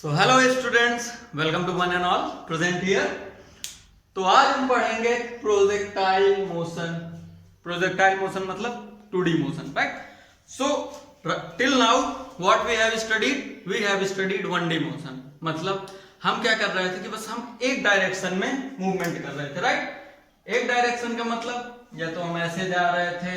So hello students, welcome to one and all present here. तो आज हम पढ़ेंगे प्रोजेक्टाइल मोशन। प्रोजेक्टाइल मोशन मतलब 2D motion, right? So till now what we have studied, we have studied 1D motion. मतलब हम क्या कर रहे थे कि बस हम एक डायरेक्शन में मूवमेंट कर रहे थे, राइट? एक डायरेक्शन का मतलब या तो हम ऐसे जा रहे थे,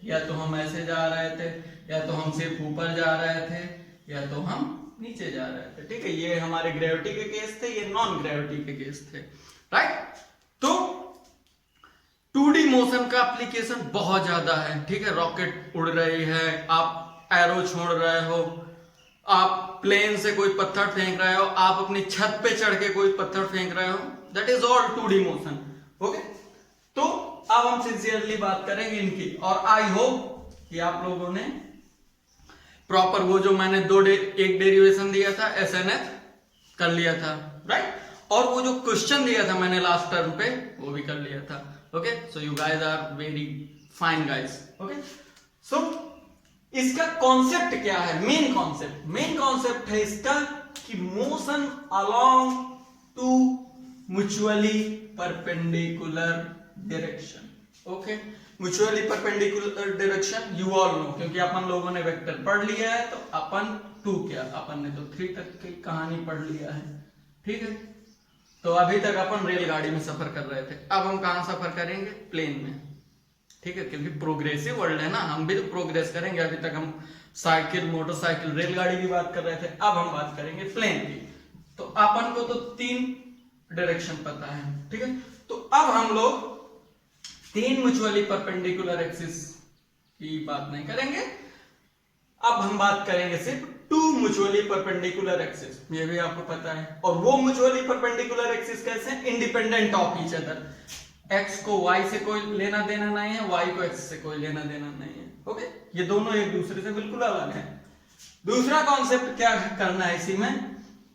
या तो हम ऐसे जा रहे थे, या तो हम सिर्फ ऊपर जा रहे थे, या तो हम नीचे जा रहे थे। ठीक है, ये हमारे ग्रेविटी के केस थे, ये नॉन ग्रेविटी के केस थे, राइट? तो 2D मोशन का एप्लीकेशन बहुत ज्यादा है। ठीक है, रॉकेट उड़ रही है, आप एरो छोड़ रहे हो, आप प्लेन से कोई पत्थर फेंक रहे हो, आप अपनी छत पे चढ़ के कोई पत्थर फेंक रहे हो, that is all 2D motion. Okay, तो अब हम सिंसियरली बात करेंगे इनकी, और आई होप कि आप लोगों ने प्रॉपर वो जो मैंने एक डेरिवेशन दिया था SNF कर लिया था, राइट? और वो जो क्वेश्चन दिया था मैंने लास्ट टर्म पे वो भी कर लिया था। Okay, so you guys are very fine guys. Okay, so इसका कॉन्सेप्ट क्या है? मेन कॉन्सेप्ट है इसका कि motion along two mutually perpendicular direction. Okay, mutually perpendicular direction you all know, क्योंकि अपन लोगों ने वेक्टर पढ़ लिया है। तो अपन 2 क्या, अपन ने तो 3 तक की कहानी पढ़ लिया है। ठीक है, तो अभी तक अपन रेलगाड़ी में सफर कर रहे थे, अब हम कहां सफर करेंगे? प्लेन में। ठीक है, क्योंकि प्रोग्रेसिव वर्ल्ड है ना, हम भी तो प्रोग्रेस करेंगे। अभी तक हम साइकिल, मोटरसाइकिल, रेलगाड़ी की बात कर रहे थे, अब हम बात करेंगे प्लेन की। तो अपन को तो 3 डायरेक्शन पता है। ठीक है, तो अब हम लोग 3 म्यूचुअली परपेंडिकुलर एक्सिस की बात नहीं करेंगे, अब हम बात करेंगे सिर्फ 2 म्यूचुअली परपेंडिकुलर एक्सिस। ये भी आपको पता है। और वो म्यूचुअली परपेंडिकुलर एक्सिस कैसे? Independent of each other. X को वाई से कोई लेना देना नहीं है, वाई को एक्स से कोई लेना देना नहीं है। ओके, ये दोनों एक दूसरे से बिल्कुल अलग है। दूसरा कॉन्सेप्ट क्या करना है इसी में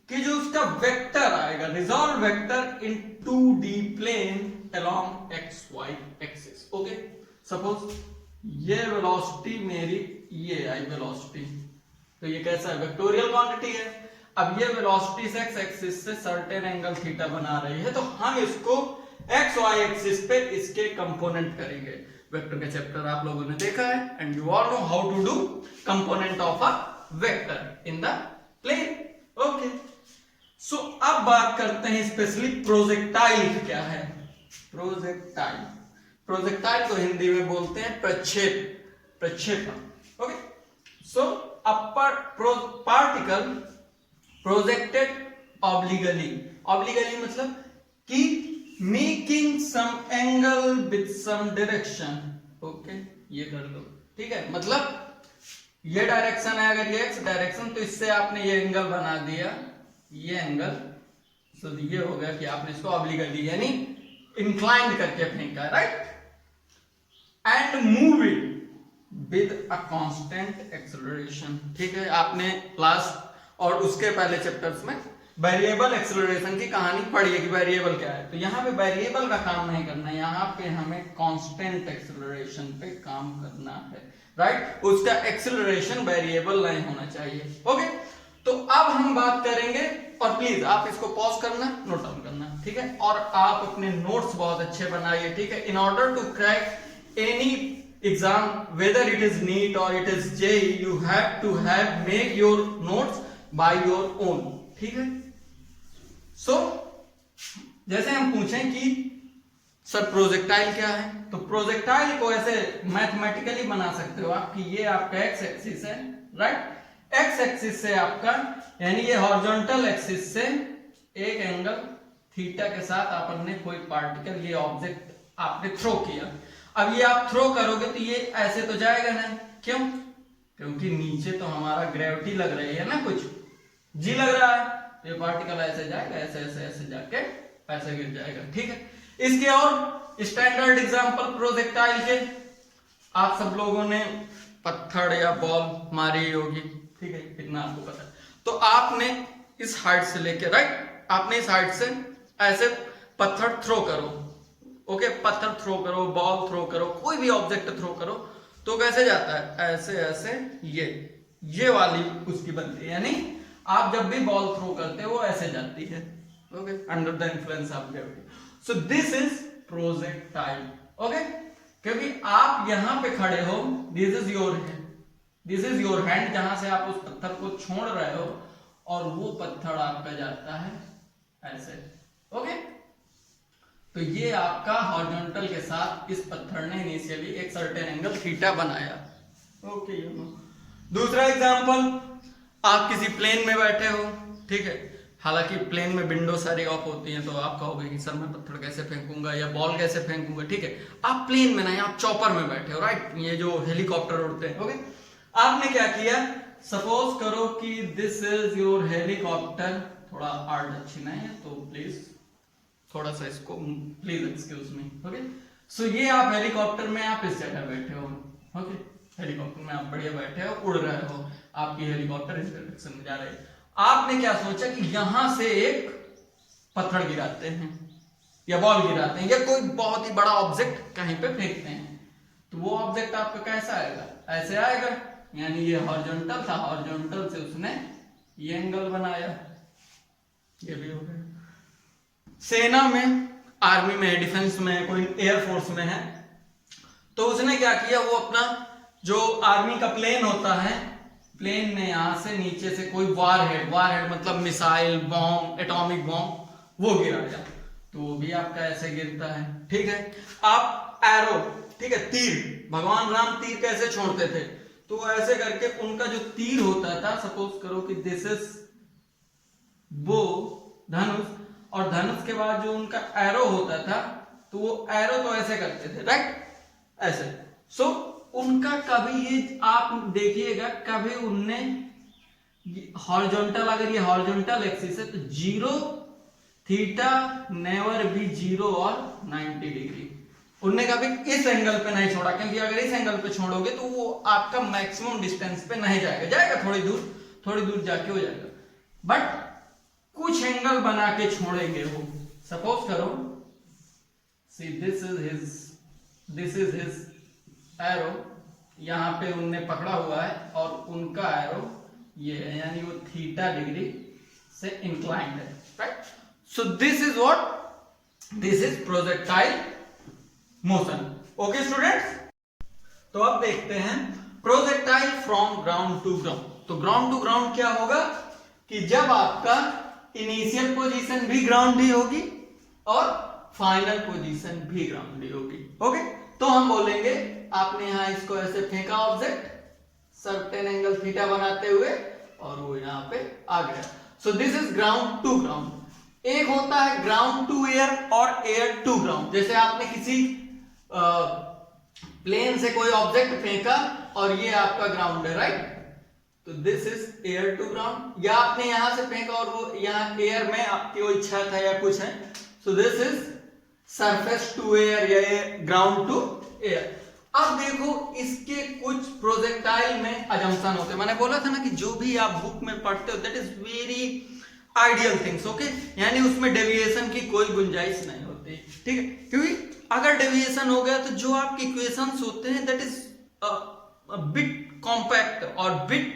कि जो उसका वेक्टर आएगा, resolve vector in 2D plane along XY axis. Okay, suppose ये वेलोसिटी मेरी, ये आई वेलोसिटी, तो ये कैसा है? वेक्टोरियल क्वांटिटी है। अब ये वेलोसिटी से x एक्सिस से सर्टेन एंगल थीटा बना रही है, तो हम इसको XY एक्सिस पे इसके कंपोनेंट करेंगे। वेक्टर का चैप्टर आप लोगों ने देखा है, and you all know how to do component of a vector in the plane. Okay, so अब बात करते हैं स्पेशली प्रोजेक्टाइल क्या है। प्रोजेक्टाइल को हिंदी में बोलते हैं प्रक्षेपण। Okay, so upper particle projected obliquely मतलब कि making some angle with some direction. Okay, ये कर लो। ठीक है, मतलब ये डायरेक्शन है, अगर ये x डायरेक्शन, तो इससे आपने ये एंगल बना दिया, ये एंगल। तो ये हो गया कि आपने इसको ऑब्लिगली यानी इंक्लाइंड करके फेंका, right? And moving with a constant acceleration. ठीक है, आपने लास्ट और उसके पहले चैप्टर्स में वेरिएबल एक्सेलरेशन की कहानी पढ़ी है कि वेरिएबल क्या है। तो यहाँ पे वेरिएबल का काम नहीं करना है, यहाँ पे हमें कांस्टेंट एक्सेलरेशन पे काम करना है, राइट? उसका एक्सेलरेशन वेरिएबल नहीं होना चाहिए। ओके, तो अब हम बात करेंगे, और प्लीज आप इसको पॉज करना, नोट डाउन करना। ठीक है, और आप अपने नोट्स बहुत अच्छे बनाइए। ठीक है, in order to crack any exam, whether it is NEET और it is JEE, you have to have make your notes by your own. ठीक है, सो जैसे हम पूछें कि सर प्रोजेक्टाइल क्या है, तो प्रोजेक्टाइल को ऐसे मैथमेटिकली बना सकते हो आप कि ये आपका एक्स एक्सिस है, राइट? एक्स एक्सिस से आपका यानी ये हॉरिजॉन्टल एक्सिस से एक एंगल थीटा के साथ आपने कोई पार्टिकल, ये ऑब्जेक्ट आपने थ्रो किया। अब ये आप थ्रो करोगे तो ये ऐसे तो जाएगा नहीं, क्यों? क्योंकि नीचे तो हमारा ग्रेविटी लग रही है ना, कुछ जी लग रहा है, तो ये पार्टिकल ऐसे जाएगा, ऐसे ऐसे ऐसे जाके ऐसे गिर जाएगा। ठीक है, इसके और स्टैंडर्ड एग्जांपल प्रोजेक्टाइल के आप सब लोगों ने पत्थर या बॉल मारी होगी। ठीक है, इतना आपको पता है। तो आपने इस हाइट से लेके, राइट, आपने इस हाइट से ऐसे पत्थर थ्रो करो। ओके, पत्थर थ्रो करो, बॉल थ्रो करो, कोई भी ऑब्जेक्ट थ्रो करो, तो कैसे जाता है? ऐसे ऐसे, ये वाली उसकी बनती है, यानी आप जब भी बॉल थ्रो करते हो वो ऐसे जाती है, okay, under the influence of gravity. So this is projectile, okay, क्योंकि आप यहां पे खड़े हो, this is your hand, this is your hand, जहां से आप उस पत्थर को छोड़ रहे हो और वो पत्थर आपका जाता है ऐसे, ओके। तो ये आपका हॉरिजॉन्टल के साथ इस पत्थर ने इनिशियली एक सर्टेन एंगल थीटा बनाया, ओके। दूसरा एग्जांपल, आप किसी प्लेन में बैठे हो, ठीक है, हालांकि प्लेन में विंडो सारी ऑफ होती हैं, तो आप कहोगे कि सर मैं पत्थर कैसे फेंकूंगा या बॉल कैसे फेंकूंगा, ठीक है। आप प्लेन में नहीं, आप चॉपर में बैठे हो, राइट, ये जो हेलीकॉप्टर उड़ते हैं, ओके। आपने क्या किया, सपोज करो कि दिस इज योर हेलीकॉप्टर, थोड़ा आर्ट अच्छी नहीं है तो प्लीज थोड़ा सा इसको प्लीज एक्सक्यूज मी, ओके। सो ये आप हेलीकॉप्टर में आप इस जगह बैठे हो, ओके, हेलीकॉप्टर में आप बढ़िया बैठे हो, उड़ रहे हो, आपकी हेलीकॉप्टर इस डायरेक्शन में जा रही है। आपने क्या सोचा कि यहां से एक पत्थर गिराते हैं या बॉल गिराते हैं या कोई बहुत ही बड़ा ऑब्जेक्ट कहीं पे फेंकते हैं, तो वो ऑब्जेक्ट आपका कैसा आएगा, ऐसे आएगा, यानी ये हॉरिजॉन्टल था, हॉरिजॉन्टल से उसने ये एंगल बनाया, ये भी हो गया। सेना में, आर्मी में, डिफेंस में, कोई एयरफोर्स में है, तो उसने क्या किया, वो अपना जो आर्मी का प्लेन होता है, प्लेन ने यहां से नीचे से कोई वारहेड, वारहेड मतलब मिसाइल, बॉम्ब, एटॉमिक बॉम्ब, वो गिराया, तो वो भी आपका ऐसे गिरता है, ठीक है। आप एरो, ठीक है, तीर, भगवान राम तीर कैसे छोड़ते थे, तो ऐसे करके उनका जो तीर होता था, सपोज करो कि दिस इज वो धनुष, और धनुष के बाद जो उनका एरो होता था, तो वो एरो तो ऐसे करते थे, राइट, ऐसे। सो उनका कभी ये आप देखिएगा, कभी उनने हॉरिजॉन्टल, अगर ये हॉरिजॉन्टल एक्सिस है तो zero theta never be zero और 90 डिग्री, उनने कभी इस एंगल पे नहीं छोड़ा, क्योंकि अगर इस एंगल पे छोड़ोगे तो वो आपका मैक्सिमम डिस्टेंस पे नहीं जाएगा, जाएगा थोड़ी दूर जाके हो जाएगा, बट कुछ एंगल बना के छोड़ेंगे वो। सपोज करो, see this is his arrow, यहां पे उनने पकड़ा हुआ है और उनका एरो ये है, यानी वो थीटा डिग्री से इंक्लाइंड है, right. So this is what, this is projectile motion, okay students. तो अब देखते हैं projectile from ground to ground. तो ग्राउंड टू ग्राउंड क्या होगा कि जब आपका इनिशियल पोजीशन भी ग्राउंड ही होगी और फाइनल पोजीशन भी ग्राउंड ही होगी, ओके। तो हम बोलेंगे आपने यहां इसको ऐसे फेंका ऑब्जेक्ट सर्टेन एंगल थीटा बनाते हुए और वो यहां पे आ गया। So this is ground to ground. एक होता है ग्राउंड टू एयर और एयर टू ग्राउंड। जैसे आपने किसी प्लेन से कोई ऑब्जेक्ट फेंका और ये आपका ग्राउंड है, राइट, तो this is air to ground. या आपने यहां से फेंका और वो यहाँ एयर में आपकी वो इच्छा था या कुछ है, so this is surface to air या ग्राउंड टू एयर। अब देखो इसके कुछ प्रोजेक्टाइल में अजम्पशन होते हैं। मैंने बोला था ना कि जो भी आप बुक में पढ़ते हो that is very ideal things, okay, यानी उसमें डेविएशन की कोई गुंजाइश नहीं होती, ठीक है, क्योंकि अगर डेविएशन हो गया तो जो आपके इक्वेशंस होते हैं दैट इज बिट कॉम्पैक्ट और बिट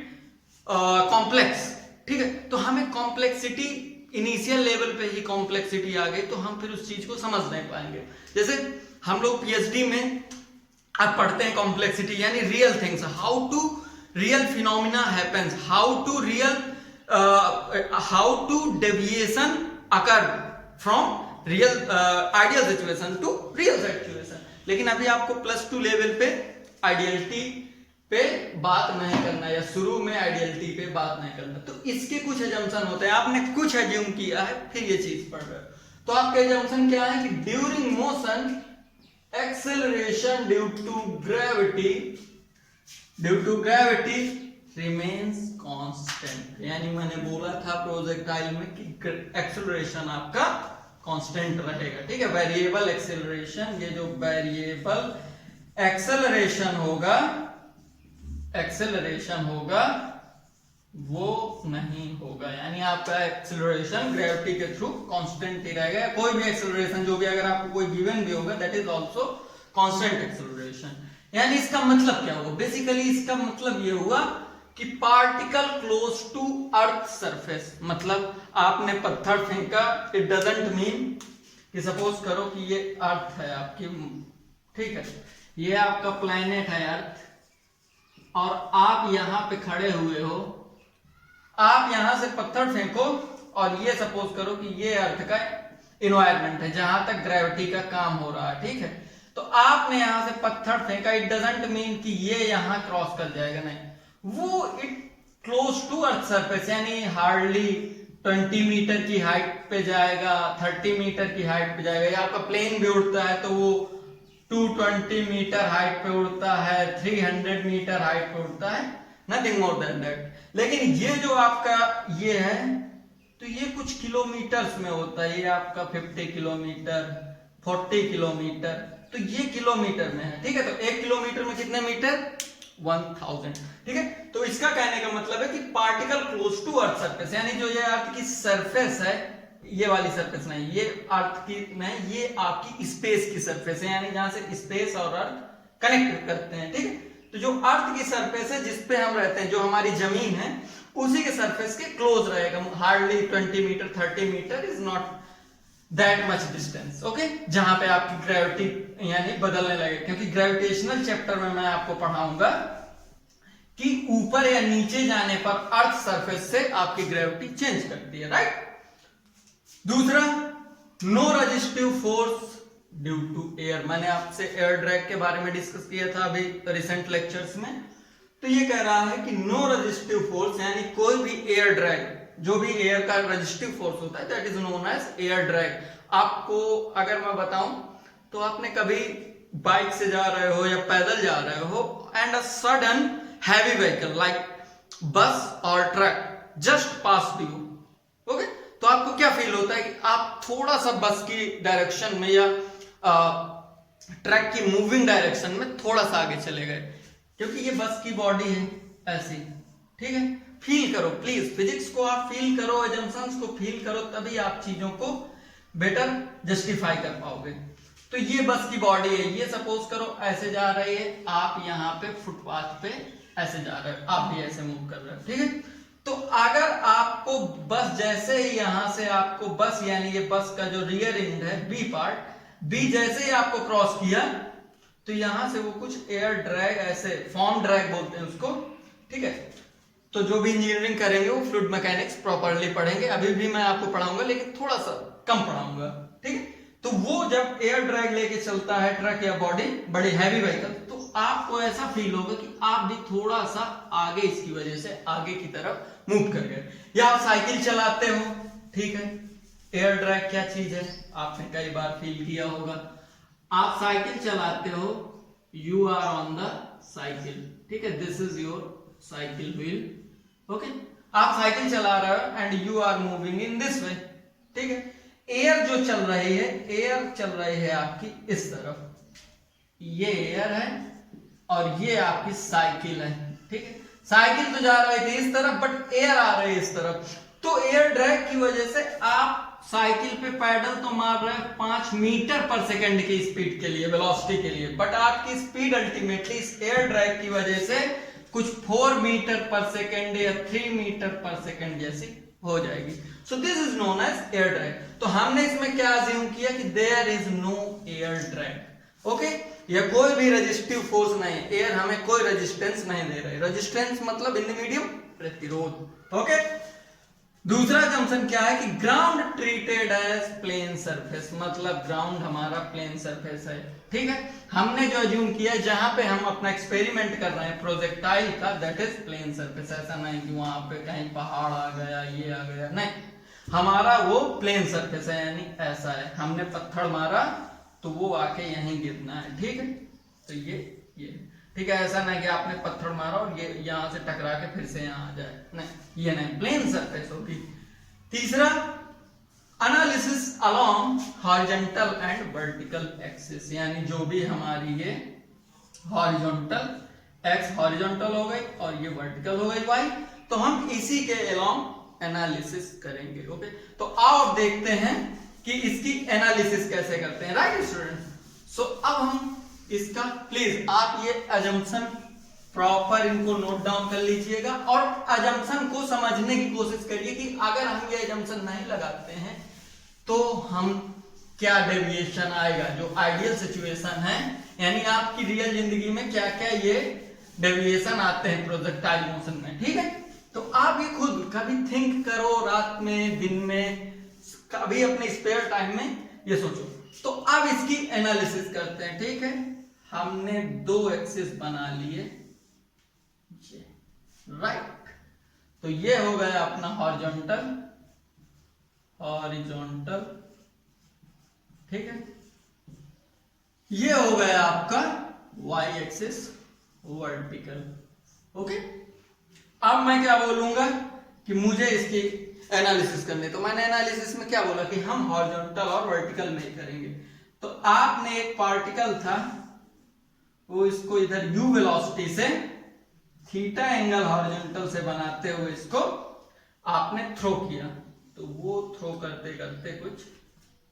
कॉम्प्लेक्स, ठीक है। तो हमें कॉम्प्लेक्सिटी इनिशियल लेवल पे ही कॉम्प्लेक्सिटी आ गई तो हम फिर उस चीज को समझ नहीं पाएंगे। जैसे हम लोग पीएचडी में आप पढ़ते हैं कॉम्प्लेक्सिटी यानी real things, how to real phenomena happens, how to deviation occur from real ideal situation to real situation. लेकिन अभी आपको +2 लेवल पे आइडियलिटी पे बात नहीं करना या शुरू में आइडियलिटी पे बात नहीं करना। तो इसके कुछ एजम्पशन होते हैं, आपने कुछ एज्यूम किया है फिर ये चीज पढ़ रहे हो। तो आपके एजम्पशन क्या है कि during motion acceleration due to gravity remains constant. यानी मैंने बोला था प्रोजेक्टाइल में कि एक्सेलरेशन आपका कांस्टेंट रहेगा, ठीक है, वेरिएबल एक्सेलरेशन। ये जो वेरिएबल एक्सेलरेशन होगा वो नहीं होगा, यानी आपका एक्सेलरेशन ग्रेविटी के थ्रू कांस्टेंट ही रहेगा। कोई भी एक्सेलरेशन जो भी अगर आपको कोई गिवन भी होगा that is also constant acceleration. यानी इसका मतलब क्या हुआ, बेसिकली इसका मतलब ये हुआ कि particle close to earth surface, मतलब आपने पत्थर फेंका, इट डजंट मीन कि सपोज करो कि ये अर्थ है आपकी, ठीक है, ये आपका प्लैनेट है अर्थ, और आप यहां पे खड़े हुए हो, आप यहां से पत्थर फेंको और ये सपोज करो कि ये अर्थ का इन्वायरमेंट है जहां तक ग्रेविटी का काम हो रहा है, ठीक है। तो आपने यहां से पत्थर फेंका, इट डजंट मीन कि ये यहां क्रॉस कर जाएगा, नहीं, वो it close to earth surface, यानी हार्डली 20 मीटर की हाइट पे जाएगा, 30 मीटर की हाइट पे जाएगा, या आपका प्लेन भी उड़ता है तो वो 220 मीटर हाइट पे उड़ता है, 300 मीटर हाइट पे उड़ता है, नथिंग मोर देन दैट। लेकिन ये जो आपका ये है तो ये कुछ किलोमीटर्स में होता है, ये आपका 50 किलोमीटर, 40 किलोमीटर, तो ये किलोमीटर में है, ठीक है। तो 1 किलोमीटर में कितने मीटर? 1000, ठीक है। तो इसका कहने का मतलब है कि particle close to earth surface, यानी जो ये अर्थ की सरफेस है, ये वाली सरफेस नहीं, ये अर्थ की नहीं, ये आपकी स्पेस की सरफेस है, यानी जहां से स्पेस और अर्थ कनेक्ट करते हैं, ठीक है। तो जो अर्थ की सरफेस है जिसपे हम रहते हैं, जो हमारी जमीन है, उसी के सरफेस के क्लोज रहेगा, hardly 20 meter, 30 meter is not that much distance, okay, जहां पे आपकी ग्रेविटी यानी बदलने लगे, क्योंकि ग्रेविटेशनल चैप्टर में मैं आपको पढ़ाऊंगा कि ऊपर या नीचे जाने पर अर्थ सरफेस से आपकी ग्रेविटी चेंज करती है, राइट। दूसरा, no resistive force due to air, मैंने आपसे एयर ड्रैग के बारे में डिस्कस किया था अभी रिसेंट लेक्चर्स में। तो ये कह रहा है कि नो रेजिस्टिव फोर्स, यानी कोई भी एयर ड्रैग, जो भी एयर का रेजिस्टिव फोर्स होता है, that is known as air drag. आपको अगर मैं बताऊं तो आपने कभी बाइक से जा रहे हो या पैदल जा रहे हो and a sudden heavy vehicle like बस और truck just pass you, okay, तो आपको क्या फील होता है कि आप थोड़ा सा बस की डायरेक्शन में या ट्रक की मूविंग डायरेक्शन में थोड़ा सा आगे चले गए, क्योंकि ये बस की बॉडी है ऐसी, ठीक है। फील करो प्लीज, फिजिक्स को आप फील करो, एजम्पशंस को फील करो, तभी आप चीजों को बेटर जस्टिफाई कर पाओगे। तो ये बस की बॉडी है, ये सपोज करो ऐसे जा रही है, आप यहाँ पे फुटपाथ पे ऐसे जा रहे हो, आप भी ऐसे मूव कर रहे हो, ठीक है। तो अगर आपको बस जैसे ही यहां से आपको बस, यानी ये बस का जो रियर एंड है, बी पार्ट, बी जैसे ही आपको क्रॉस किया तो यहां से वो कुछ एयर ड्रैग, ऐसे फॉर्म ड्रैग बोलते हैं उसको, ठीक है। तो जो भी इंजीनियरिंग करेंगे वो फ्लूइड मैकेनिक्स प्रॉपर्ली पढ़ेंगे, अभी भी मैं आपको पढ़ाऊंगा लेकिन थोड़ा सा कम पढ़ाऊंगा, ठीक है। तो वो जब एयर ड्रैग लेके चलता है ट्रक या बॉडी, बड़ी हैवी व्हीकल, तो आपको ऐसा फील होगा कि आप भी थोड़ा सा आगे इसकी वजह से आगे की तरफ मूव कर गए। या आप साइकिल चलाते हो, ठीक है, एयर ड्रैग क्या चीज है आपने कई बार फील किया होगा। आप साइकिल चलाते हो, you are on the cycle, ठीक है, this is your cycle wheel, okay. आप साइकिल चला रहे हो and you are moving in this way, ठीक है। एयर जो चल रही है, एयर चल रही है आपकी इस तरफ, ये एयर है और ये आपकी साइकिल है, ठीक है। साइकिल तो जा रही थी इस तरफ बट एयर आ रही है इस तरफ, तो एयर ड्रैग की वजह से आप साइकिल पे पैडल तो मार रहे हैं 5 मीटर पर सेकंड की स्पीड के लिए, वेलोसिटी के लिए, बट आपकी स्पीड अल्टीमेटली इस एयर ड्रैग की वजह से कुछ 4 मीटर पर सेकंड या 3 मीटर पर सेकंड जैसी हो जाएगी। So this is known as air drag. तो हमने इसमें क्या अज्यूम किया कि there is no air drag, okay, या कोई भी रेजिस्टिव फोर्स नहीं, एयर हमें कोई रेजिस्टेंस नहीं दे रही। रेजिस्टेंस मतलब इन द मीडियम प्रतिरोध, ओके। दूसरा जंक्शन क्या है कि ground treated as plane surface, मतलब ग्राउंड हमारा प्लेन सरफेस है, ठीक है। हमने जो अज्यूम किया जहां पे हम अपना एक्सपेरिमेंट कर रहे हैं प्रोजेक्टाइल का, दैट इज प्लेन सरफेस। ऐसा नहीं कि वहां पे कहीं पहाड़ आ गया, ये आ गया, नहीं, हमारा वो प्लेन सरफेस है, यानी ऐसा है, हमने पत्थर मारा तो वो आके यहीं गिरना है, ठीक है। तो ये ठीक है, ऐसा नहीं कि आपने पत्थर मारा और ये यहां से टकरा के फिर से यहां आ जाए, नहीं, ये नहीं, प्लेन सरफेस होगी। तीसरा, analysis along horizontal and vertical axis, यानी जो भी हमारी ये हॉरिजॉन्टल एक्स हॉरिजॉन्टल हो गई और ये वर्टिकल हो गई वाई, तो हम इसी के अलोंग एनालिसिस करेंगे, ओके। तो आओ देखते हैं कि इसकी एनालिसिस कैसे करते हैं, राइट स्टूडेंट। सो अब हम इसका, प्लीज आप ये अजम्पशन प्रॉपर इनको नोट डाउन कर लीजिएगा और अजम्पशन को समझने की कोशिश करिए कि अगर हम ये अजम्पशन नहीं लगाते हैं तो हम क्या डेविएशन आएगा, जो आइडियल सिचुएशन है, यानी आपकी रियल जिंदगी में क्या क्या ये डेविएशन आते हैं प्रोजेक्टाइल मोशन में। ठीक है, तो आप ये खुद कभी थिंक करो, रात में, दिन में, कभी अपने स्पेयर टाइम में ये सोचो। तो अब इसकी एनालिसिस करते हैं। ठीक है, हमने दो एक्सिस बना लिए, राइट, तो ये हो गया अपना हॉरिजॉन्टल, हॉरिजॉन्टल, ठीक है, ये हो गया आपका वाई एक्सिस, वर्टिकल। ओके, अब मैं क्या बोलूंगा कि मुझे इसकी एनालिसिस करनी, तो मैंने एनालिसिस में क्या बोला कि हम हॉरिजॉन्टल और वर्टिकल में ही करेंगे। तो आपने एक पार्टिकल था, वो इसको इधर u वेलोसिटी से थीटा एंगल हॉरिजॉन्टल से बनाते हुए इसको आपने थ्रो किया, तो वो थ्रो करते करते कुछ,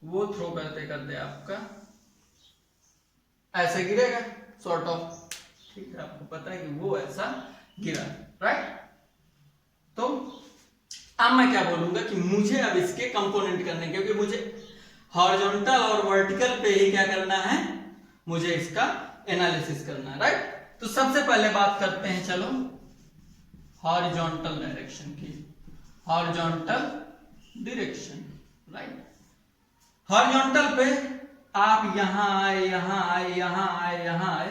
वो थ्रो करते करते आपका ऐसे गिरेगा सॉर्ट ऑफ। ठीक है, आपको पता है कि वो ऐसा गिरा, राइट। तो अब मैं क्या बोलूंगा कि मुझे अब इसके कंपोनेंट करने, क्योंकि मुझे हॉरिजॉन्टल और वर्टिकल पे ही क्या करना है, मुझे इसका एनालिसिस करना है, राइट। तो सबसे पहले बात करते हैं, चलो, हॉरिजॉन्टल डायरेक्शन की, हॉरिजॉन्टल डायरेक्शन, राइट। हॉरिजॉन्टल पे आप यहां आए, यहां आए, यहां आए, यहां आए,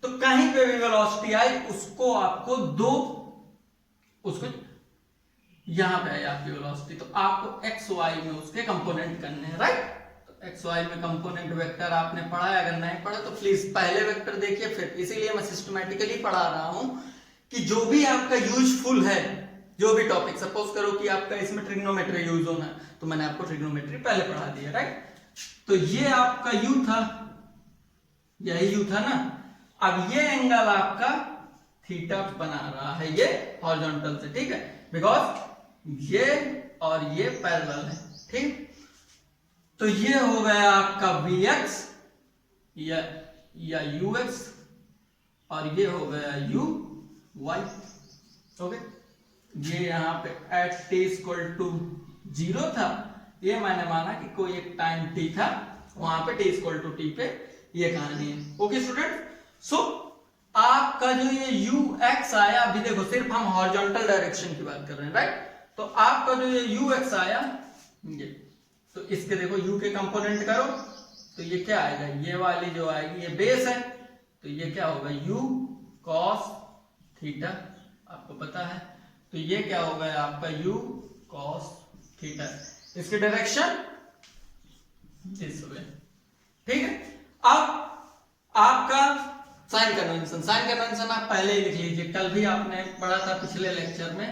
तो कहीं पे भी वेलोसिटी आई उसको आपको दो, उसको यहां पे आई आपकी वेलोसिटी, तो आपको एक्स वाई में उसके कंपोनेंट करने हैं, राइट। तो एक्स वाई में कंपोनेंट वेक्टर आपने पढ़ा है, अगर नहीं पढ़ा तो प्लीज पहले वेक्टर देखिए, फिर इसीलिए मैं सिस्टमैटिकली पढ़ा रहा हूं कि जो भी आपका यूजफुल है, जो भी टॉपिक, सपोज करो कि आपका इसमें ट्रिग्नोमेट्री यूज होना है, तो मैंने आपको ट्रिग्नोमेट्री पहले पढ़ा दिया, राइट। तो ये आपका यू था, यही यू था ना। अब ये एंगल आपका थीटा बना रहा है ये हॉरिजॉन्टल से, ठीक है, बिकॉज ये और ये पैरेलल है, ठीक। तो ये हो गया आपका Vx या Ux और ये हो गया Uy, ओके। ये यहां पे एट t = 0 था, ये मैंने माना कि कोई एक टाइम t था, वहां पे t = t पे ये कहानी है, ओके स्टूडेंट। सो आपका जो ये ux आया, अभी देखो सिर्फ हम हॉरिजॉन्टल डायरेक्शन की बात कर रहे हैं, राइट। तो आपका जो ये ux आया, ये तो इसके देखो u के कंपोनेंट करो, तो ये क्या आएगा, ये वाली जो आएगी ये बेस है, तो ये क्या होगा u cos थीटा, आपको पता है। तो ये क्या हो गया आपका u cos थीटा, इसकी डायरेक्शन दिस वे, ठीक है। अब आपका साइन कन्वेंशन, साइन कन्वेंशन आप पहले ही लिख लीजिए, कल भी आपने पढ़ा था पिछले लेक्चर में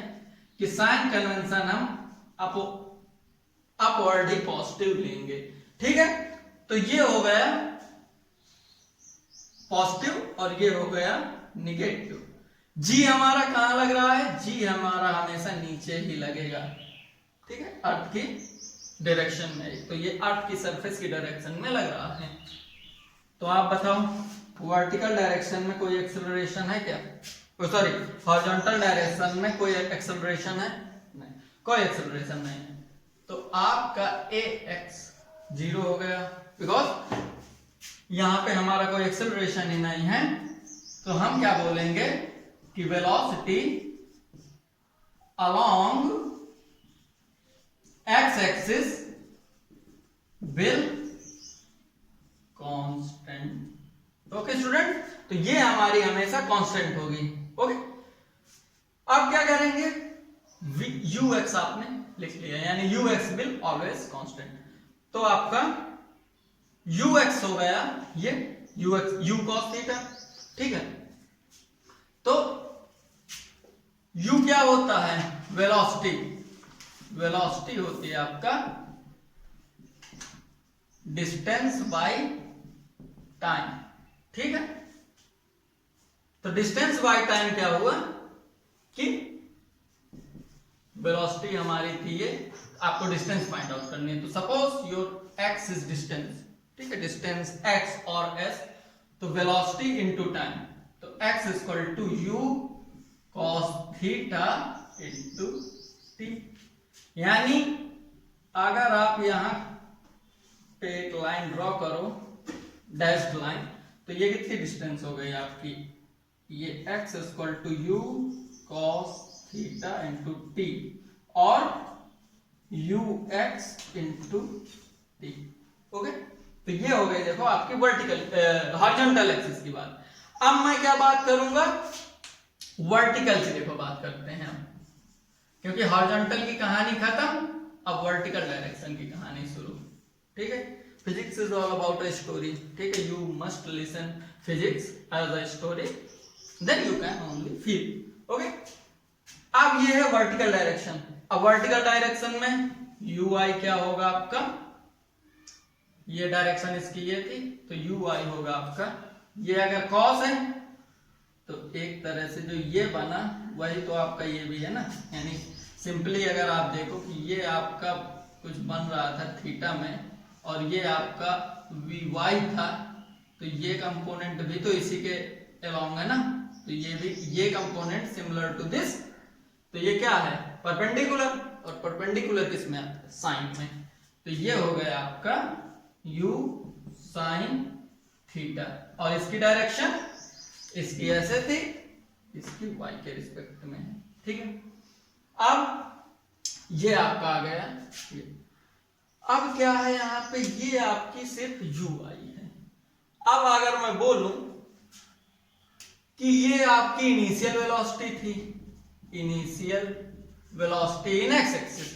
कि साइन कन्वेंशन हम अपवर्ड ही पॉजिटिव लेंगे, ठीक है। तो ये हो गया पॉजिटिव और ये हो गया निगेटिव। जी हमारा कहां लग रहा है, जी हमारा हमेशा नीचे ही लगेगा, ठीक है, अर्थ की डायरेक्शन में। तो ये अर्थ की सरफेस की डायरेक्शन में लग रहा है। तो आप बताओ वर्टिकल डायरेक्शन में कोई एक्सेलरेशन है क्या, सॉरी हॉरिजॉन्टल डायरेक्शन में कोई एक्सेलरेशन है, नहीं, कोई एक्सेलरेशन नहीं है। तो आपका ax 0 हो गया, बिकॉज यहां पे हमारा कोई एक्सेलरेशन ही नहीं है। तो हम क्या बोलेंगे कि velocity along x axis will constant, okay student. तो ये हमारी हमेशा कांस्टेंट होगी, ओके। अब क्या करेंगे, ux आपने लिख लिया, यानी ux विल ऑलवेज कांस्टेंट। तो आपका ux हो गया ये ux u cos थीटा, ठीक है। तो u क्या होता है, वेलोसिटी, वेलोसिटी होती है आपका डिस्टेंस बाय टाइम, ठीक है। तो डिस्टेंस बाय टाइम क्या हुआ कि वेलोसिटी हमारी थी ये, आपको डिस्टेंस फाइंड आउट करनी है। तो suppose your x is distance, ठीक है, डिस्टेंस x और s, तो वेलोसिटी इनटू टाइम, तो x equal to u cos theta into t. यानी अगर आप यहां पे एक लाइन ड्रॉ करो, डैश्ड लाइन, तो ये कितनी डिस्टेंस हो गई आपकी, ये x equal to u cos theta into t और u x into t. Okay, तो ये हो गई देखो आपकी वर्टिकल हॉरिजॉन्टल एक्सिस की बात। अब मैं क्या बात करूंगा, वर्टिकल से देखो बात करते हैं हम, क्योंकि हॉरिजॉन्टल की कहानी खत्म, अब वर्टिकल डायरेक्शन की कहानी शुरू। ठीक है, physics is all about a story. ठीक है, you must listen physics as a story, then you can only feel. Okay, अब ये है वर्टिकल डायरेक्शन। अब वर्टिकल डायरेक्शन में यू आई क्या होगा आपका, ये डायरेक्शन इसकी ये थी, तो यू आई होगा आपका, ये अगर कॉस है तो एक तरह से जो ये बना वही तो आपका ये भी है ना। यानी सिंपली अगर आप देखो कि ये आपका कुछ बन रहा था थीटा में और ये आपका वी वाई था, तो ये कंपोनेंट भी तो इसी के अलोंग है ना, तो ये भी ये कंपोनेंट सिमिलर टू दिस, तो ये क्या है परपेंडिकुलर, और परपेंडिकुलर किस में आता है, साइन में, तो ये हो गया आपका u साइन थीटा, और इसकी डायरेक्शन इसकी ऐसे थी, इसकी y के रिस्पेक्ट में है। ठीक है, अब ये आपका आ गया ये। अब क्या है यहाँ पे, ये आपकी सिर्फ u आई है। अब अगर मैं बोलूं कि ये आपकी इनिशियल वेलोसिटी थी, initial velocity in x axis,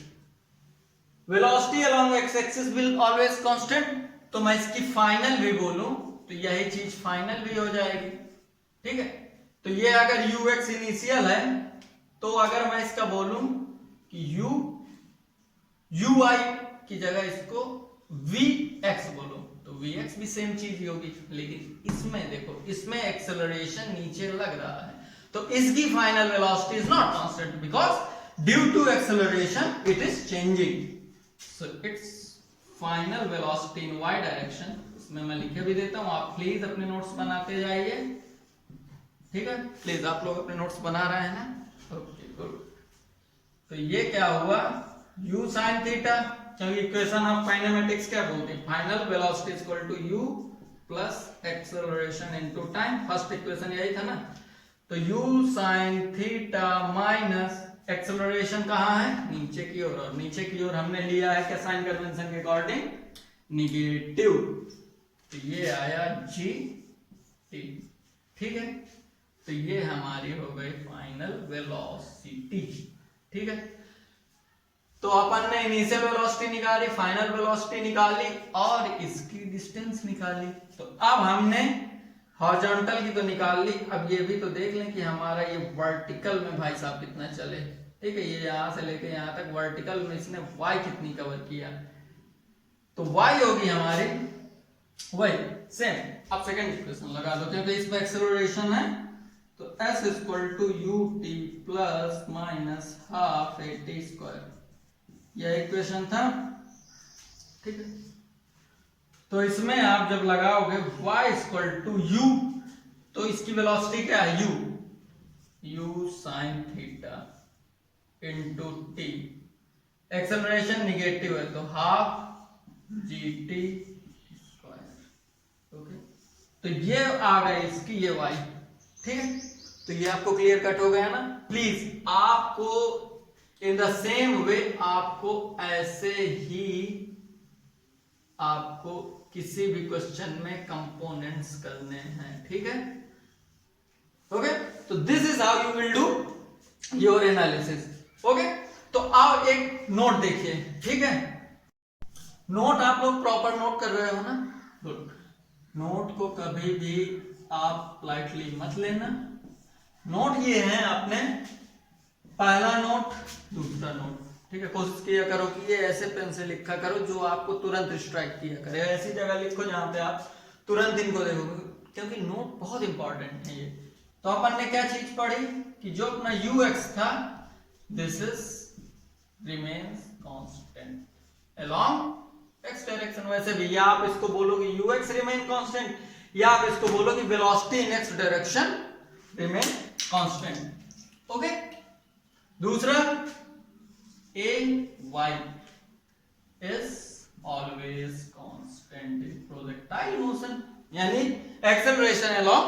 velocity along x axis will always constant, तो मैं इसकी फाइनल भी बोलूं तो यही चीज फाइनल भी हो जाएगी। ठीक है, तो ये अगर यू एक्स इनिशियल है, तो अगर मैं इसका बोलूं कि यू आई की जगह इसको वी एक्स बोलो, तो वी एक्स भी सेम चीज ही होगी, लेकिन इसमें देखो, इसमें एक्सेलरेशन नीचे लग रहा है, तो इसकी final velocity is not constant because due to acceleration it is changing, so its final velocity in y direction, इसमें मैं लिखे भी देता हूं, आप प्लीज अपने नोट्स बनाते जाइए। ठीक है, प्लीज आप लोग अपने नोट्स बना रहे हैं ना, ओके गुड। तो ये क्या हुआ, u sin थीटा, क्योंकि इक्वेशन ऑफ काइनेमेटिक्स क्या बोलते हैं, final velocity is equal to u plus acceleration into time, first equation यही था ना, तो u sin theta minus acceleration कहाँ है, नीचे की ओर, और नीचे की ओर हमने लिया है क्या साइन कन्वेंशन के अकॉर्डिंग निगेटिव, तो ये आया g t। ठीक है, तो ये हमारी हो गई फाइनल वेलोसिटी। ठीक है, तो अपन ने इनिशियल वेलोसिटी निकाली, फाइनल वेलोसिटी निकाली और इसकी डिस्टेंस निकाली, तो अब हमने हॉरिजॉन्टल की तो निकाल ली, अब ये भी तो देख लें कि हमारा ये वर्टिकल में भाई साहब कितना चले। ठीक है, ये यहां से लेके यहां तक वर्टिकल में इसने y कितनी कवर किया, तो y होगी हमारी वही सेम। अब सेकंड इक्वेशन लगा दो, क्योंकि इसमें एक्सेलरेशन है, तो s equal to u t plus minus half a t square, यह इक्वेशन था। ठीक है, तो इसमें आप जब लगाओगे y इक्वल टू u, तो इसकी वेलोसिटी क्या है u sine theta into T, acceleration negative है तो half g t square. Okay, तो ये आ गई इसकी ये y। ठीक है, तो ये आपको क्लियर कट हो गया ना। प्लीज आपको इन द सेम वे आपको ऐसे ही आपको किसी भी क्वेश्चन में कंपोनेंट्स करने हैं। ठीक है, ओके, तो this is how you will do your analysis. Okay, तो अब एक नोट देखिए। ठीक है, नोट आप लोग प्रॉपर नोट कर रहे हो ना, गुड। नोट को कभी भी आप लाइटली मत लेना। नोट ये है अपने पहला नोट, दूसरा नोट। ठीक है, कोशिश किया करो कि ये ऐसे पेन से लिखा करो जो आपको तुरंत स्ट्राइक किया करे, ऐसी जगह लिखो जहां पे आप तुरंत इनको देखोगे, क्योंकि नोट बहुत इंपॉर्टेंट है ये। तो अपन ने क्या चीज पढ़ी कि जो अपना ux था, this is remains constant along x direction. वैसे भी या आप इसको बोलोगे ux रिमेन कांस्टेंट, या आप इसको बोलोगे velocity in x direction remain constant. Okay, दूसरा a y is always constant in projectile motion, यानी acceleration along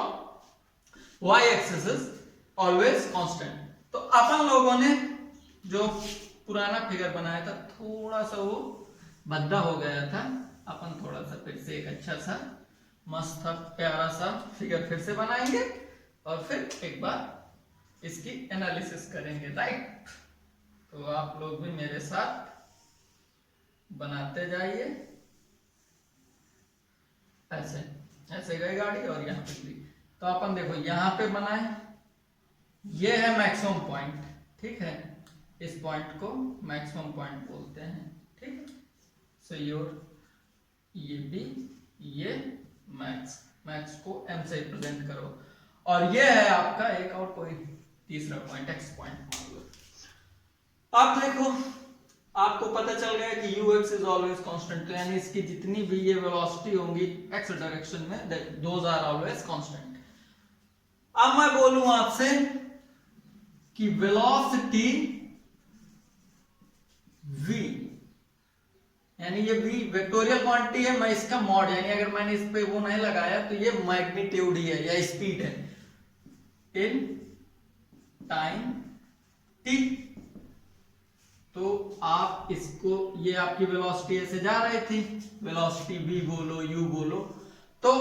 y axis is always constant. तो अपन लोगों ने जो पुराना फिगर बनाया था थोड़ा सा वो भद्दा हो गया था, अपन थोड़ा सा फिर से एक अच्छा सा मस्त था प्यारा सा फिगर फिर से बनाएंगे और फिर एक बार इसकी एनालिसिस करेंगे, राइट। तो आप लोग भी मेरे साथ बनाते जाइए, ऐसे ऐसे गई गाड़ी और यहाँ पे भी। तो अपन देखो यहाँ पे बनाए, ये है मैक्सिमम पॉइंट, ठीक है, इस पॉइंट को मैक्सिमम पॉइंट बोलते हैं, ठीक है। सो योर ये भी, ये मैक्स को m से रिप्रेजेंट करो, और ये है आपका एक और कोई तीसरा पॉइंट x पॉइंट मान लो। आप देखो आपको पता चल गया कि ux इज ऑलवेज कांस्टेंट, यानी इसकी जितनी भी ये वेलोसिटी होंगी x डायरेक्शन में, दोज आर ऑलवेज कांस्टेंट। अब मैं बोलूं आपसे कि वेलोसिटी v, यानी ये v वेक्टोरियल क्वांटिटी है, मैं इसका मॉड, यानी अगर मैंने इस पे वो नहीं लगाया तो ये मैग्नीट्यूड ही है या स्पीड है इन टाइम t। तो आप इसको, ये आपकी वेलोसिटी ऐसे जा रही थी, वेलोसिटी v बोलो u बोलो, तो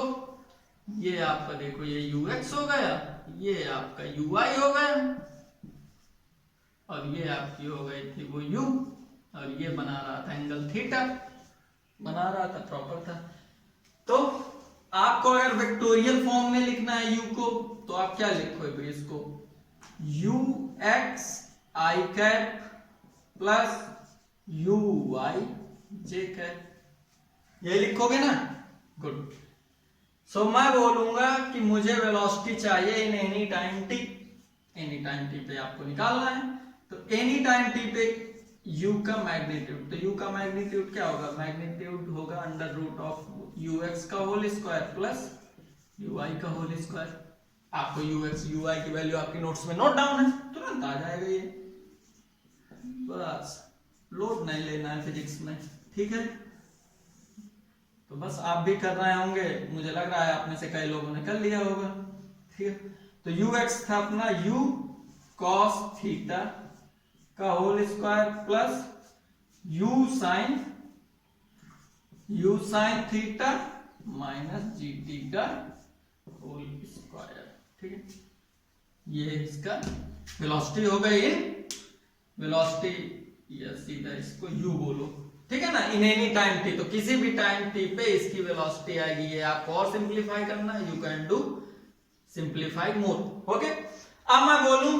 ये आपका देखो ये ux हो गया, ये आपका uy हो गया, और ये आपकी हो गई थी वो u, और ये बना रहा था एंगल थीटा, बना रहा था, प्रॉपर था। तो आपको अगर वेक्टोरियल फॉर्म में लिखना है u को, तो आप क्या लिखोगे इसको, ux i cap plus uy j cap, ये लिखोगे ना, गुड। सो मैं बोलूंगा कि मुझे वेलोसिटी चाहिए in any time t, any time t पे आपको निकालना है, तो एनी टाइम t पे u का मैग्नीट्यूड, तो u का मैग्नीट्यूड क्या होगा, मैग्नीट्यूड होगा अंडर रूट ऑफ ux का होल स्क्वायर प्लस uy का होल स्क्वायर। आपको ux uy की वैल्यू आपकी नोट्स में नोट डाउन है, तुरंत आ जाएगा ये, बस लोड नहीं लेना है फिजिक्स में, ठीक है। तो बस आप भी कर रहे होंगे, मुझे लग रहा है आप में से कई लोगों ने कर लिया होगा, ठीक है। तो ux था अपना u cos थीटा का whole square plus u sine theta minus gt का होल स्क्वायर, ठीक है। ये इसका वेलोसिटी हो गई, वेलोसिटी, या सीधा इसको u बोलो, ठीक है ना, इन एनी टाइम t, तो किसी भी टाइम t पे इसकी वेलोसिटी आएगी। ये आपको और सिंप्लीफाई करना है, you can do simplify more, okay. अब मैं बोलूं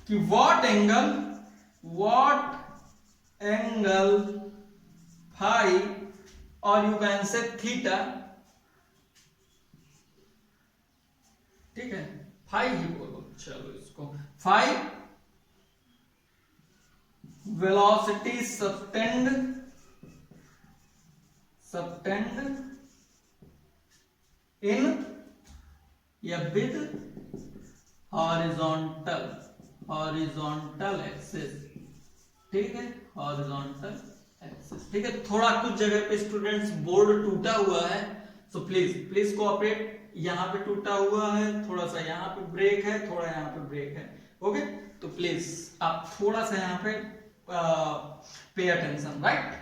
कि व्हाट एंगल फाई, और यू कैन से थीटा, ठीक है, फाई ही बोलो, चलो इसको फाई वेलोसिटी सबटेंड इन या विद हॉरिजॉन्टल एक्सिस, ठीक है, हॉरिजॉन्टल एक्सिस, ठीक है। थोड़ा कुछ जगह पे स्टूडेंट्स बोर्ड टूटा हुआ है, सो प्लीज कोऑपरेट, यहाँ पे टूटा हुआ है, थोड़ा सा यहाँ पे ब्रेक है, थोड़ा यहाँ पे ब्रेक है, ओके। तो प्लीज आप थोड़ा सा यहाँ पे पे अटेंशन, राइट।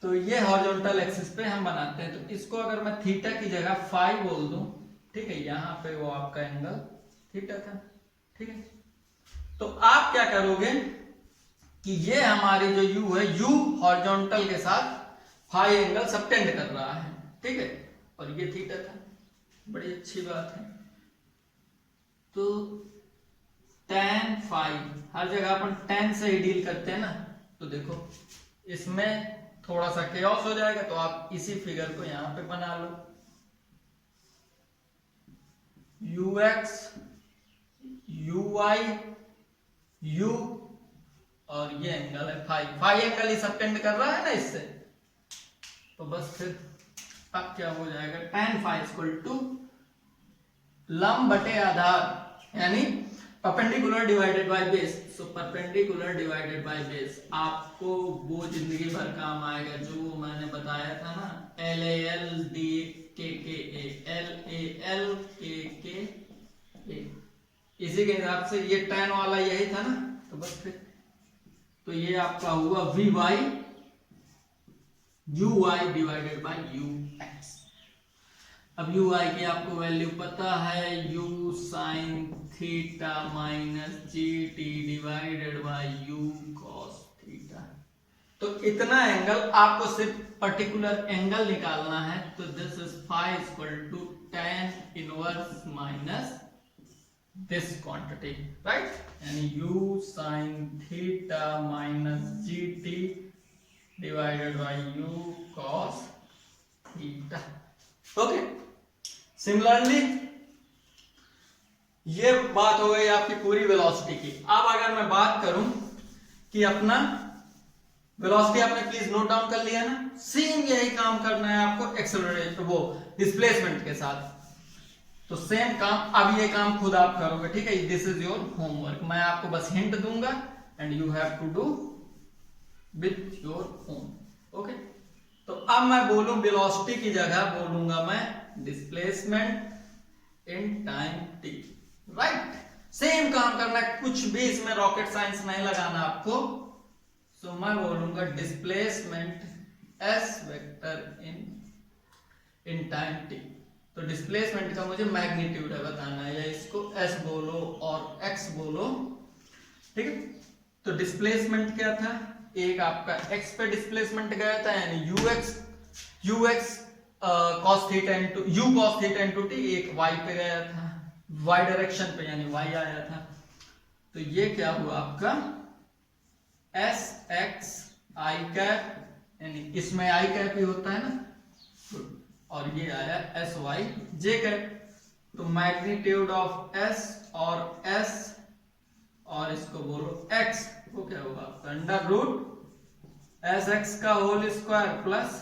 तो ये हॉरिजॉन्टल एक्सिस पे हम बनाते हैं, तो इसको अगर मैं थीटा की जगह फाई बोल दूं, ठीक है, यहाँ पे वो आपका एंगल थीटा था, ठीक है। तो आप क्या करोगे कि ये हमारी जो u है, u हॉरिजॉन्टल के साथ फाई एंगल सबटेंड कर रहा है, ठीक है, और ये थीटा था, बड़ी अच्छी बात है। तो tan फाई, हर जगह अपन tan से ही डील करते हैं ना, तो देखो इसमें थोड़ा सा केओस हो जाएगा, तो आप इसी फिगर को यहां पे बना लो, ux uy u, और ये एंगल है फाई एंगल ही सबटेंड कर रहा है ना इससे, तो बस फिर अब क्या हो जाएगा, tan फाई इक्वल टू लंब बटे आधार यानी perpendicular divided by base. So perpendicular divided by base आपको वो जिंदगी भर काम आएगा जो मैंने बताया था ना, LAL DKKA, LAL KKA। इसी के हिसाब से ये tan वाला यही था ना, तो बस फिर तो ये आपका हुआ VY UY divided by UX। अब UI की आपको वैल्यू पता है, U sin theta minus GT divided by U cos theta. तो इतना एंगल आपको सिर्फ पर्टिकुलर एंगल निकालना है, तो this is phi equal to tan inverse minus this quantity, right, यानी U sin theta minus GT divided by U cos theta. Okay, similarly ये बात हो गई आपकी पूरी वेलोसिटी की। अब अगर मैं बात करूं कि अपना वेलोसिटी आपने प्लीज नोट डाउन कर लिया ना, सेम यही काम करना है आपको एक्सेलरेशन वो डिस्प्लेसमेंट के साथ। तो सेम काम, अब ये काम खुद आप करोगे, ठीक है, दिस इज योर होमवर्क। मैं आपको बस हिंट दूंगा and you have to do with your own. Okay, तो अब मैं बोलूं वेलोसिटी की जगह बोलूंगा मैं displacement in time t, right. Same काम करना है, कुछ भी इसमें रॉकेट साइंस नहीं लगाना आपको। सो मैं बोलूंगा डिस्प्लेसमेंट s वेक्टर इन टाइम t। तो डिस्प्लेसमेंट का मुझे मैग्नीट्यूड है बताना है, या इसको s बोलो और x बोलो, ठीक है। तो डिस्प्लेसमेंट क्या था, एक आपका x पे डिस्प्लेसमेंट गया था यानी ux cos theta into u cos theta into t, एक y पे गया था, y डायरेक्शन पे यानी y आया था। तो ये क्या हुआ आपका sx i कैप, यानी इसमें i कैप ही होता है ना, और ये आया sy j कैप। तो मैग्नीट्यूड ऑफ s और s और इसको बोलो x, वो क्या होगा आपका अंडर रूट sx का होल स्क्वायर प्लस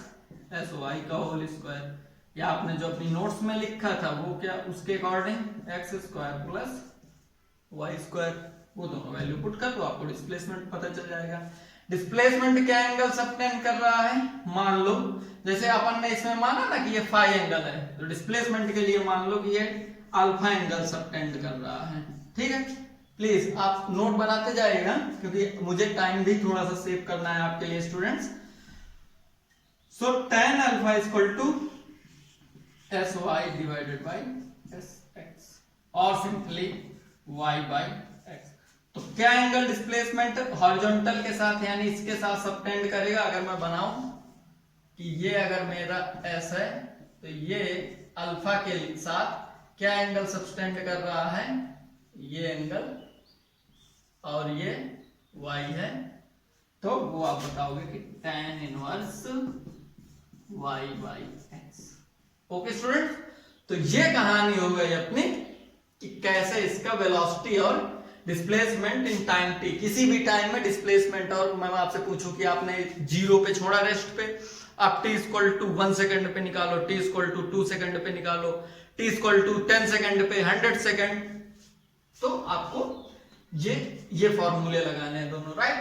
sy का होल स्क्वायर, या आपने जो अपनी नोट्स में लिखा था वो क्या, उसके according x square plus y square, वो दोनों वैल्यू पुट कर दो, आपको डिस्प्लेसमेंट पता चल जाएगा। डिस्प्लेसमेंट क्या एंगल सबटेंड कर रहा है, मान लो जैसे अपन ने इसमें माना ना कि ये फाई एंगल है, तो डिस्प्लेसमेंट के लिए मान लो कि ये अल्फा एंगल सबटेंड कर रहा है, ठीक है। प्लीज आप नोट बनाते जाइएगा क्योंकि मुझे टाइम भी थोड़ा सा सेव करना है आपके लिए students. So tan alpha equal to sy divided by sx और सिंपली y बाय x। तो क्या एंगल डिस्प्लेसमेंट हॉरिजॉन्टल के साथ यानी इसके साथ सबटेंड करेगा। अगर मैं बनाऊं कि ये अगर मेरा s है तो ये अल्फा के साथ क्या एंगल सबटेंड कर रहा है, ये एंगल, और ये y है, तो वो आप बताओगे कि tan inverse y by x। Okay student, तो ये कहानी हो गई अपनी कि कैसे इसका वेलोसिटी और डिस्प्लेसमेंट इन टाइम t, किसी भी टाइम में डिस्प्लेसमेंट, और मैं आपसे पूछूं कि आपने 0 पे छोड़ा रेस्ट पे, आप t इक्वल टू 1 सेकंड पे निकालो, t इक्वल टू 2 सेकंड पे निकालो, t इक्वल टू 10 सेकंड पे, 100 सेकंड, तो आपको ये फॉर्मूले लगाने हैं दोनों, राइट।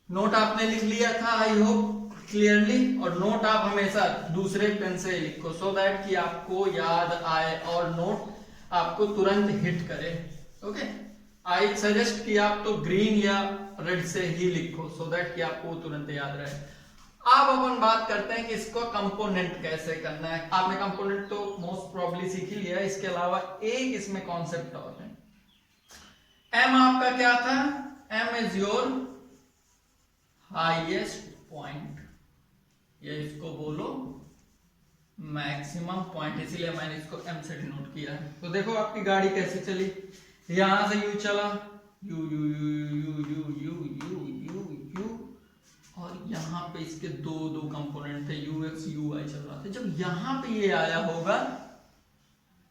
नोट आपने लिख लिया था आई होप क्लियरली, और नोट आप हमेशा दूसरे पेन से लिखो सो दैट कि आपको याद आए और नोट आपको तुरंत हिट करे। ओके, आई सजेस्ट कि आप तो ग्रीन या रेड से ही लिखो सो दैट कि आपको तुरंत याद रहे। अब अपन बात करते हैं कि इसको कंपोनेंट कैसे करना है। आपने कंपोनेंट तो मोस्ट प्रोबेबली सीख ही लिया, इसके अलावा एक इसमें कॉन्सेप्ट और है। m आपका क्या था, m is your highest point, ये इसको बोलो मैक्सिमम पॉइंट, इसीलिए मैंने इसको m से डिनोट किया है। तो देखो आपकी गाड़ी कैसे चली, यहां से u चला, u u u u u u u u u, और यहाँ पे इसके दो कंपोनेंट थे ux uy चल रहा था। जब यहाँ पे ये आया होगा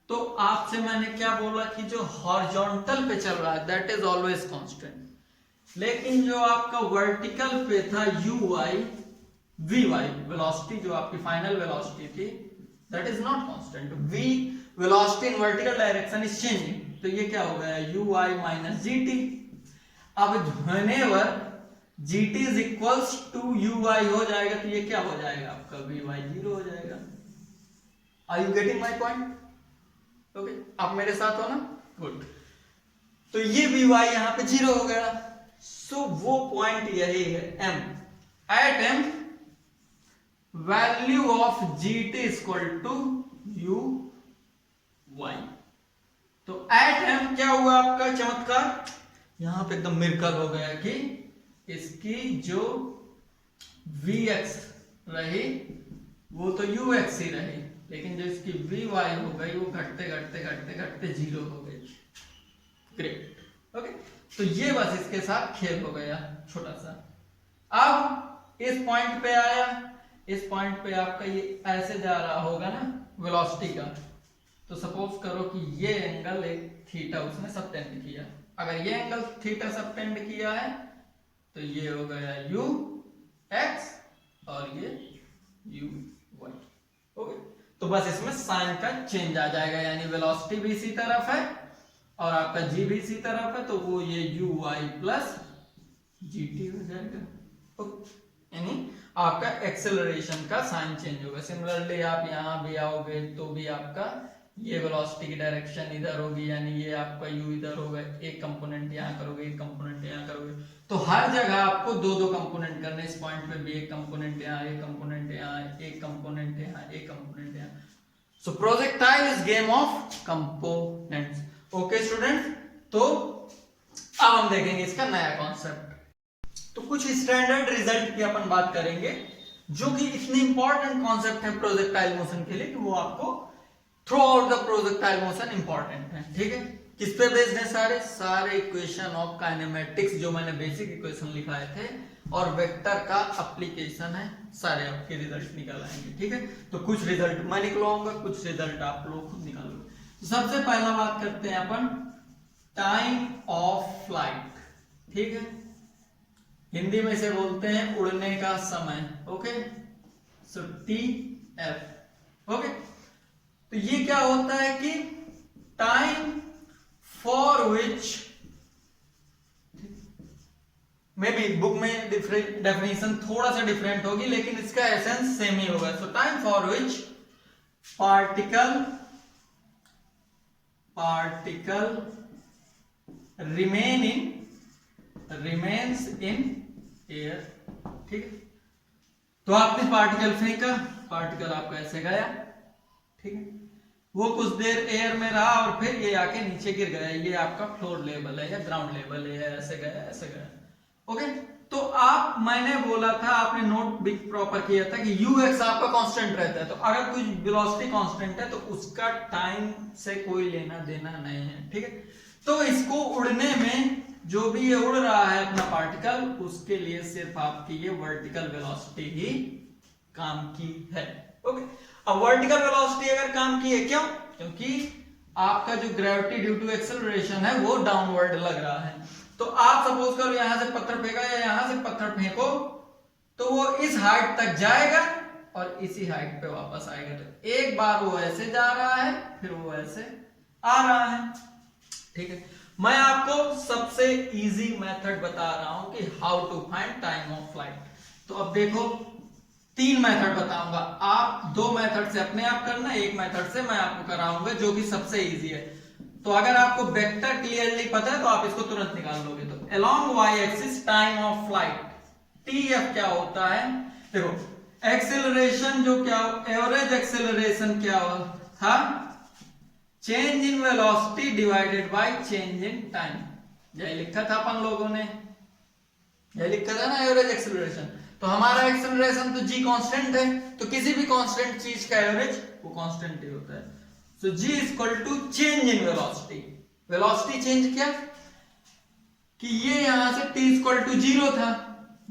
तो आपसे मैंने क्या बोला कि जो हॉरिजॉन्टल पे चल रहा है दैट इज ऑलवेज कांस्टेंट, लेकिन जो आपका वर्टिकल पे था uy vy वेलोसिटी, जो आपकी फाइनल वेलोसिटी थी that is not constant. v velocity in vertical direction is changing, तो ये क्या हो गया ui माइनस जी टी। अब whenever gt is equals to ui हो जाएगा तो ये क्या हो जाएगा आपका vy 0 हो जाएगा। Are you getting my point? Okay, आप मेरे साथ हो ना? गुड। तो ये vy यहां पे 0 हो गया। सो वो पॉइंट यही है m, at m value of gt equal to uy। तो एट m क्या हुआ आपका चमत्कार, यहां पे एकदम मिरेकल हो गया कि इसकी जो vx रही वो तो ux ही रही, लेकिन जो इसकी vy हो गई वो घटते घटते घटते घटते 0 हो गई। ग्रेट। ओके, तो ये बस इसके साथ खेल हो गया छोटा सा। अब इस पॉइंट पे आया, इस पॉइंट पे आपका ये ऐसे जा रहा होगा ना वेलोसिटी का, तो सपोज करो कि ये एंगल एक थीटा उसने सबटेंड किया। अगर ये एंगल थीटा सबटेंड किया है तो ये हो गया u x और ये u y। ओके, तो बस इसमें साइन का चेंज आ जाएगा, यानी वेलोसिटी भी इसी तरफ है और आपका g भी इसी तरफ है, तो वो ये uy प्लस gt हो जाएगा। ओके, यानी आपका एक्सेलरेशन का साइन चेंज होगा। सिमिलरली आप यहां भी आओगे तो भी आपका ये वेलोसिटी की डायरेक्शन इधर होगी, यानी ये आपका u इधर होगा, एक कंपोनेंट यहाँ करोगे, एक कंपोनेंट यहाँ करोगे, तो हर जगह आपको दो दो कंपोनेंट करने। इस पॉइंट पे भी एक कंपोनेंट यहाँ, एक कंपोनेंट यहाँ, एक कंपोनेंट यहाँ, एक कंपोनेंट यहाँ। So projectile is game of components. Okay student, तो अब हम देखेंगे इसका नया कॉन्सेप्ट। तो कुछ स्टैंडर्ड रिजल्ट की अपन बात करेंगे जो कि इतनी इंपॉर्टेंट कॉन्सेप्ट है प्रोजेक्टाइल मोशन के लिए कि वो आपको through out the projectile motion important है। ठीक है, किस पे बेस्ड है? सारे इक्वेशन ऑफ काइनेमेटिक्स जो मैंने बेसिक इक्वेशन लिखाए थे और वेक्टर का एप्लीकेशन है, सारे आपके रिजल्ट निकल आएंगे। ठीक है, तो कुछ रिजल्ट मैं निकलवाऊंगा, कुछ रिजल्ट आप लोग खुद निकालोगे। तो सबसे पहला बात करते हैं अपन टाइम ऑफ फ्लाइट। ठीक है, हिंदी में से बोलते हैं उड़ने का समय। ओके, सो TF। ओके, तो ये क्या होता है कि time for which, may be book में डेफिनेशन थोड़ा सा डिफरेंट होगी लेकिन इसका एसेंस सेम ही होगा। सो time for which particle remains in air. ठीक है, तो आपने पार्टिकल फेंका, पार्टिकल आपका ऐसे गया, ठीक है, वो कुछ देर एयर में रहा और फिर ये आके नीचे गिर गया। ये आपका फ्लोर लेवल है या ग्राउंड लेवल है, ऐसे गया ऐसे गया। ओके, तो आप, मैंने बोला था, आपने नोट भी प्रॉपर किया था कि ux आपका कांस्टेंट रहता है, तो अगर कुछ वेलोसिटी कांस्टेंट है तो उसका टाइम से कोई लेना देना नहीं है। ठीक है, तो इसको उड़ने में जो भी ये उड़ रहा है अपना पार्टिकल, उसके लिए सिर्फ आपकी ये वर्टिकल वेलोसिटी ही काम की है। ओके, अब वर्टिकल वेलोसिटी अगर काम की है, क्यों? क्योंकि आपका जो ग्रेविटी ड्यू टू एक्सेलरेशन है वो डाउनवर्ड लग रहा है। तो आप सपोज करो यहां से पत्थर फेंका या यहां से पत्थर फेंको तो वो इस हाइट तक जाएगा और इसी हाइट पे वापस आएगा। तो एक बार वो ऐसे जा रहा है, फिर वो ऐसे आ रहा है। ठीक है, मैं आपको सबसे इजी मेथड बता रहा हूं कि how to find time of flight. तो अब देखो, 3 मेथड बताऊंगा, आप 2 मेथड से अपने आप करना, एक मेथड से मैं आपको कराऊंगा जो कि सबसे इजी है। तो अगर आपको वेक्टर क्लियरली पता है तो आप इसको तुरंत निकाल लोगे। तो along y axis time of flight, TF क्या होता है? देखो, एक्सेलरेशन जो क्या, एवरेज एक्सेलरेशन क्या था? Change in velocity divided by change in time. यही लिखा था अपन लोगों ने, यही लिखा था ना एवरेज एक्सेलरेशन। तो हमारा एक्सेलरेशन तो g कांस्टेंट है, तो किसी भी कांस्टेंट चीज का एवरेज वो कांस्टेंट ही होता है। So g equal to change in velocity. Velocity change क्या कि ये यहां से t इक्वल टू 0 था,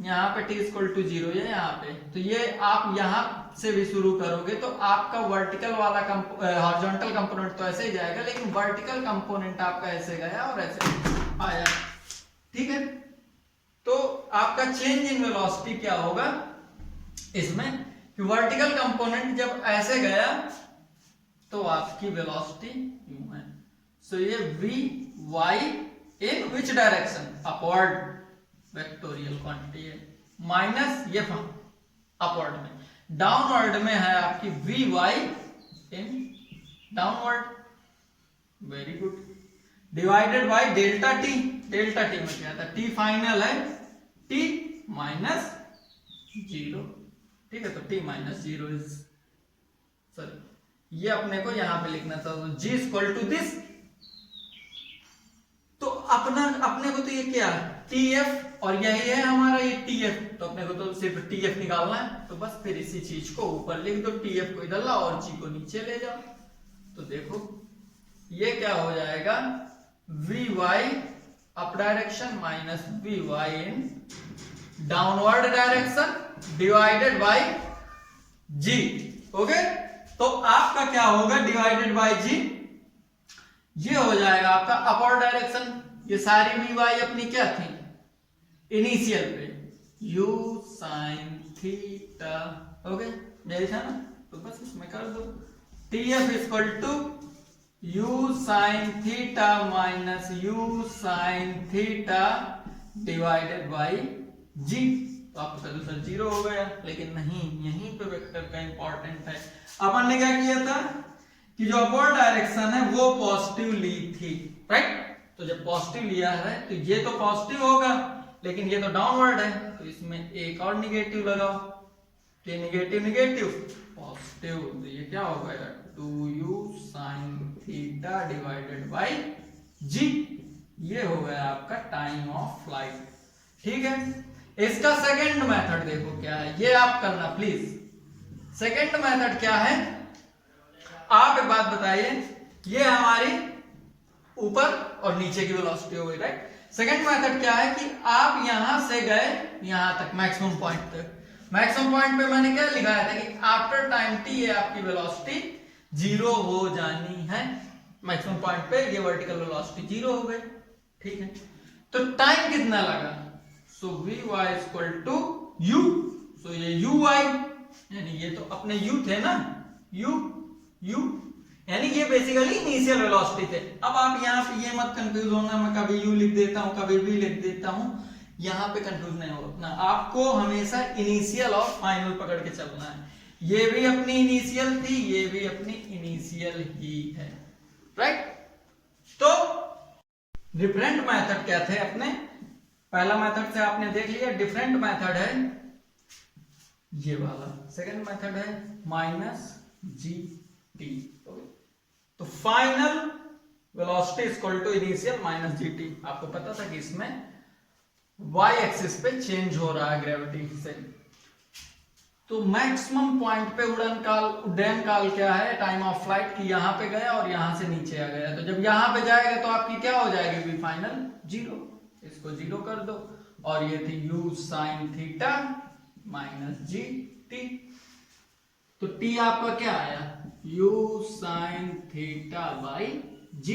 यहाँ पे t इक्वल टू 0 है यहाँ पे, तो ये आप यहां से भी शुरू करोगे तो आपका वर्टिकल वाला हॉरिजॉन्टल कंपोनेंट तो ऐसे ही जाएगा, लेकिन वर्टिकल कंपोनेंट आपका ऐसे गया और ऐसे आया। ठीक है, तो आपका चेंज इन वेलोसिटी क्या होगा इसमें कि वर्टिकल कंपोनेंट जब ऐसे गया तो आपकी वेलोसिटी u है। सो ये v y in which direction, upward vectorial quantity है, माइनस ये अपवर्ड में, डाउनवर्ड में है आपकी v y in downward, very good, divided by delta T. Delta T में क्या था, टी फाइनल है टी माइनस 0, ठीक है, तो टी माइनस 0 इज, सॉरी ये अपने को यहां पे लिखना था, जी इक्वल टू दिस, तो अपने को तो ये क्या है TF और यही है हमारा ये TF, तो अपने को तो सिर्फ TF निकालना है, तो बस फिर इसी चीज को ऊपर लिख दो, TF को इधर लाओ और G को नीचे ले जाओ, तो देखो ये क्या हो जाएगा, Vy up direction minus Vy in downward direction divided by G, okay. तो आपका क्या होगा, डिवाइडेड बाय G, ये हो जाएगा आपका अपवर्ड डायरेक्शन। ये सारी Vy अपनी क्या थी इनिशियल पे, u sin थीटा, ओके, यही था ना, तो बस इसमें कर दो, TF equal to u sin theta minus u sin theta divided by g, तो आपका आंसर 0 हो गया। लेकिन नहीं, यहीं पे वेक्टर का इंपॉर्टेंट है, अपन ने क्या किया था कि जो अपवर्ड डायरेक्शन है वो पॉजिटिव ली थी, राइट, तो जब पॉजिटिव लिया है तो ये तो पॉजिटिव होगा, लेकिन ये तो डाउनवर्ड है, तो इसमें एक और निगेटिव लगाओ, तो ये निगेटिव निगेटिव पॉजिटिव, तो ये क्या हो गया 2u sin theta divided by g, ये हो गया आपका टाइम ऑफ फ्लाइट, ठीक है। इसका सेकंड मेथड देखो क्या है, ये आप करना प्लीज। सेकंड मेथड क्या है, आप एक बात बताइए, ये हमारी ऊपर और नीचे की वेलोसिटी हो गई, राइट। सेकंड मेथड क्या है कि आप यहां से गए यहां तक मैक्सिमम पॉइंट तक, मैक्सिमम पॉइंट पे मैंने क्या लिखाया था कि आफ्टर टाइम t ये आपकी वेलोसिटी 0 हो जानी है, मैक्सिमम पॉइंट पे ये वर्टिकल वेलोसिटी 0 हो गई, ठीक है। तो टाइम कितना लगा, सो Vy इक्वल टू u, सो ये Uy, यानी ये तो अपने u थे ना, u यानी ये बेसिकली इनिशियल वेलोसिटी थे। अब आप यहाँ पे ये मत कंफ्यूज होना, मैं कभी u लिख देता हूँ कभी v लिख देता हूँ, यहाँ पे कंफ्यूज नहीं होना, आपको हमेशा इनिशियल और फाइनल पकड़ के चलना है। ये भी अपनी इनिशियल थी, ये भी अपनी इनिशियल ही है, राइट। तो डिफरेंट मेथड क्या थे अपने, पहला मेथड से आपने देख लिया, डिफरेंट मेथड है ये वाला, सेकंड मेथड है माइनस GT, तो final velocity equal to initial minus GT। आपको पता था कि इसमें y एक्सिस पे चेंज हो रहा है ग्रेविटी से, तो मैक्सिमम पॉइंट पे उड्डयन काल क्या है, टाइम ऑफ फ्लाइट, की यहां पे गया और यहां से नीचे आ गया, तो जब यहां पे जाएगा तो आपकी क्या हो जाएगी v फाइनल 0, इसको 0 कर दो, और ये थी u sin theta minus GT, तो t आपका क्या आया u sin theta by g,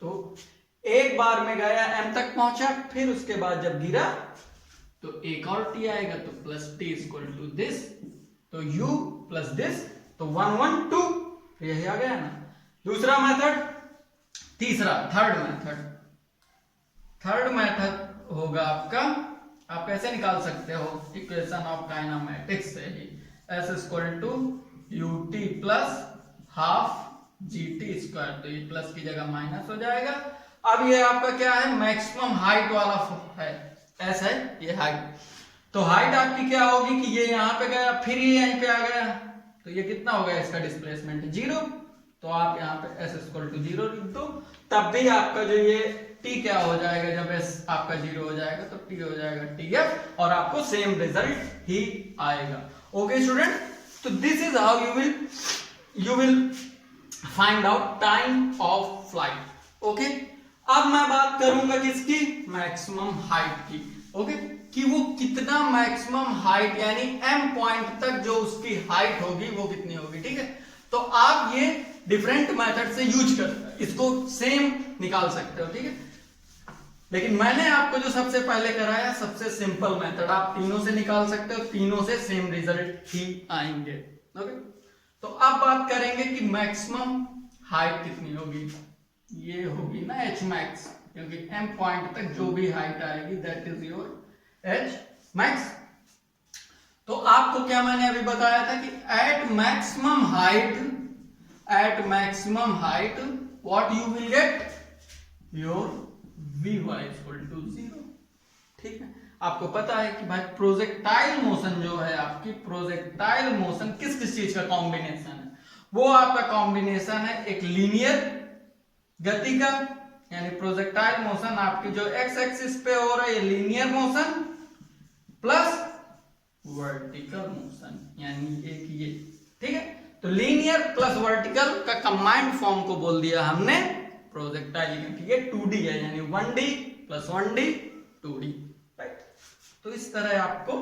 तो एक बार में गया m तक पहुंचा, फिर उसके बाद जब गिरा तो एक और t आएगा, तो plus t equal to this, तो u प्लस दिस, तो 1 1 2, यही आ गया ना। दूसरा मेथड, तीसरा थर्ड मेथड होगा आपका, आप कैसे निकाल सकते हो, इक्वेशन ऑफ काइनेमेटिक्स से ही, s equal to ut plus half gt square, तो ये प्लस की जगह माइनस हो जाएगा। अब ये आपका क्या है, मैक्सिमम हाइट वाला है, s है ये हाइट, तो हाइट आपकी क्या होगी कि ये यहाँ पे गया फिर ये यहीं पे आ गया, तो ये कितना हो गया, इसका डिस्प्लेसमेंट 0, तो आप यहाँ पे s इक्वल टू 0 लिख दो, तब भी आपका जो ये t क्या हो जाएगा, जब s आपका 0 हो जाएगा तो t हो जाएगा tf, और आपको सेम रिजल्ट ही आएगा। ओके स्टूडेंट, तो this is how you will find out time of flight. Okay, अब मैं बात करूंगा किसकी, मैक्सिमम हाइट की, ओके, कि वो कितना मैक्सिमम हाइट यानी m पॉइंट तक जो उसकी हाइट होगी वो कितनी होगी, ठीक है। तो आप ये डिफरेंट मेथड से यूज कर इसको सेम निकाल सकते हो, ठीक है। लेकिन मैंने आपको जो सबसे पहले कराया सबसे सिंपल मेथड, आप तीनों से निकाल सकते हो, तीनों से सेम रिजल्ट ही आएंगे, ओके। तो अब बात करेंगे कि मैक्सिमम हाइट कितनी होगी। ये होगी ना एच मैक्स, क्योंकि एम पॉइंट तक जो भी हाइट आएगी that is your h max. तो आपको क्या मैंने अभी बताया था कि at maximum height what you will get your v y equal to 0। ठीक है, आपको पता है कि भाई प्रोजेक्टाइल मोशन जो है, आपकी प्रोजेक्टाइल मोशन किस किस चीज का कॉम्बिनेशन है, वो आपका कॉम्बिनेशन है एक लीनियर गति का, यानी प्रोजेक्टाइल मोशन आपकी जो एक्स एक्सिस पे हो रहा है linear motion, plus vertical motion यानी एक ये। ठीक है, तो लीनियर प्लस वर्टिकल का कंबाइंड फॉर्म को बोल दिया हमने प्रोजेक्टाइल, क्योंकि ये 2D है, यानी 1D plus 1D 2D। Right, तो इस तरह आपको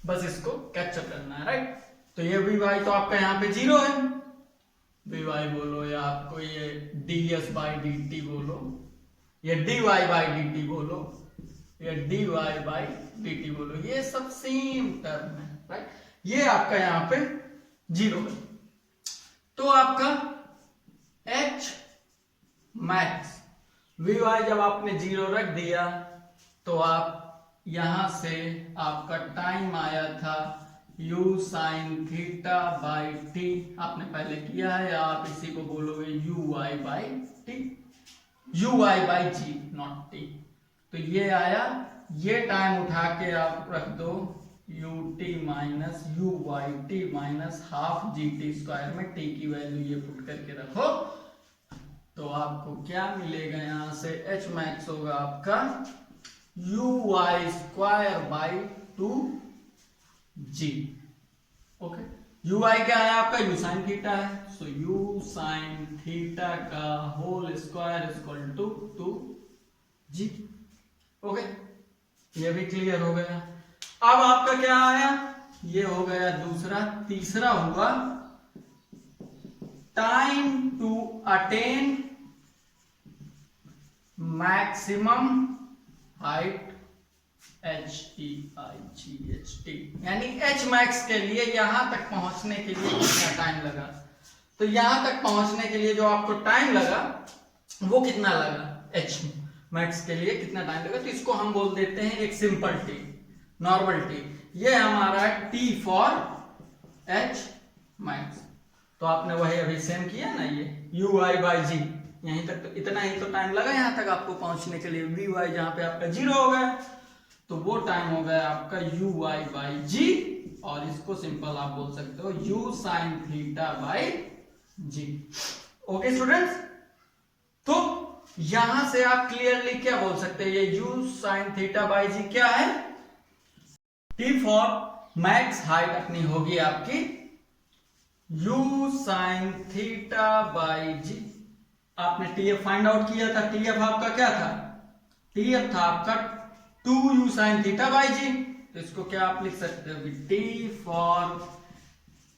बस इसको कैप्चर करना है। राइट, तो ये वी वाई तो आपका यहाँ पे 0 है, वी वाई बोलो, या आपको ये ds बाई डी टी बोलो, या dy बाई डी टी बोलो, या dy बाई डी टी बोलो, ये सब सेम टर्म है। राइट, ये आपका यहाँ पे 0 है। तो आपका h मैक्स वी वाई जब आपने 0 रख दिया तो आप यहां से आपका टाइम आया था u sine theta by t, आपने पहले किया है, या आप इसी को बोलोगे u i by t, u i by g not t. तो ये आया, ये टाइम उठा के आप रख दो u t minus u y t minus half g t square में टी की वैल्यू ये पुट करके रखो, तो आपको क्या मिलेगा, यहां से एच मैक्स होगा आपका u y square by 2g। Okay, u i क्या है आपका, यू साइन थीटा है, सो यू साइन थीटा का whole square equal to 2g। Okay, ये भी क्लियर हो गया। अब आपका क्या आया, ये हो गया दूसरा। तीसरा हुआ time to attain maximum height HEIGHT, यानी H मैक्स के लिए यहां तक पहुंचने के लिए कितना टाइम लगा। तो यहां तक पहुंचने के लिए जो आपको टाइम लगा वो कितना लगा, H मैक्स के लिए कितना टाइम लगा, तो इसको हम बोल देते हैं एक सिंपल टी, नॉर्मल टी। ये हमारा T फॉर H मैक्स। तो आपने वही अभी सेम किया ना, ये यू आई बाई जी, यहीं तक तो इतना ही तो टाइम लगा यहां तक आपको पहुंचने के लिए। वी वाई जहां पे आपका 0 हो गया तो वो टाइम हो गया आपका यू आई बाई जी, और इसको सिंपल आप बोल सकते हो u sine theta by g. Okay students, तो यहां से आप क्लियरली क्या बोल सकते हैं, ये यू साइन थीटा बाई जी क्या है, टी फॉर मैक्स हाइट अपनी होगी आपकी यू साइन थीटा बाई जी। आपने टीएफ फाइंड आउट किया था, टीएफ आपका क्या था, टीएफ था आपका 2u साइन थीटा बाई जी। तो इसको क्या आप लिख सकते हो, टी फॉर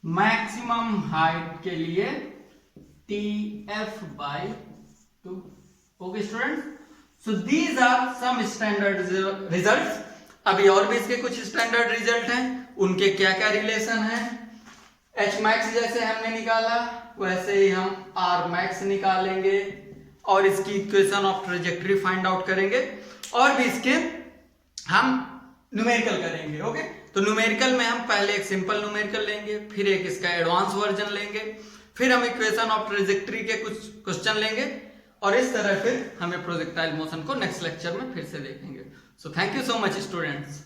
मैक्सिमम हाइट के लिए TF by 2। Okay student, so these are some standard results. अभी और भी इसके कुछ स्टैंडर्ड रिजल्ट हैं, उनके क्या क्या रिलेशन है। एच मैक्स जैसे हमने निकाला वैसे ही हम आर मैक्स निकालेंगे और इसकी equation of trajectory find out करेंगे, और भी इसके हम न्यूमेरिकल करेंगे। ओके, तो न्यूमेरिकल में हम पहले एक सिंपल न्यूमेरिकल लेंगे, फिर एक इसका एडवांस वर्जन लेंगे, फिर हम इक्वेशन ऑफ ट्रेजेक्टरी के कुछ क्वेश्चन लेंगे, और इस तरह फिर हमें प्रोजेक्टाइल मोशन को नेक्स्ट लेक्चर में फिर से देखेंगे। So thank you so much students.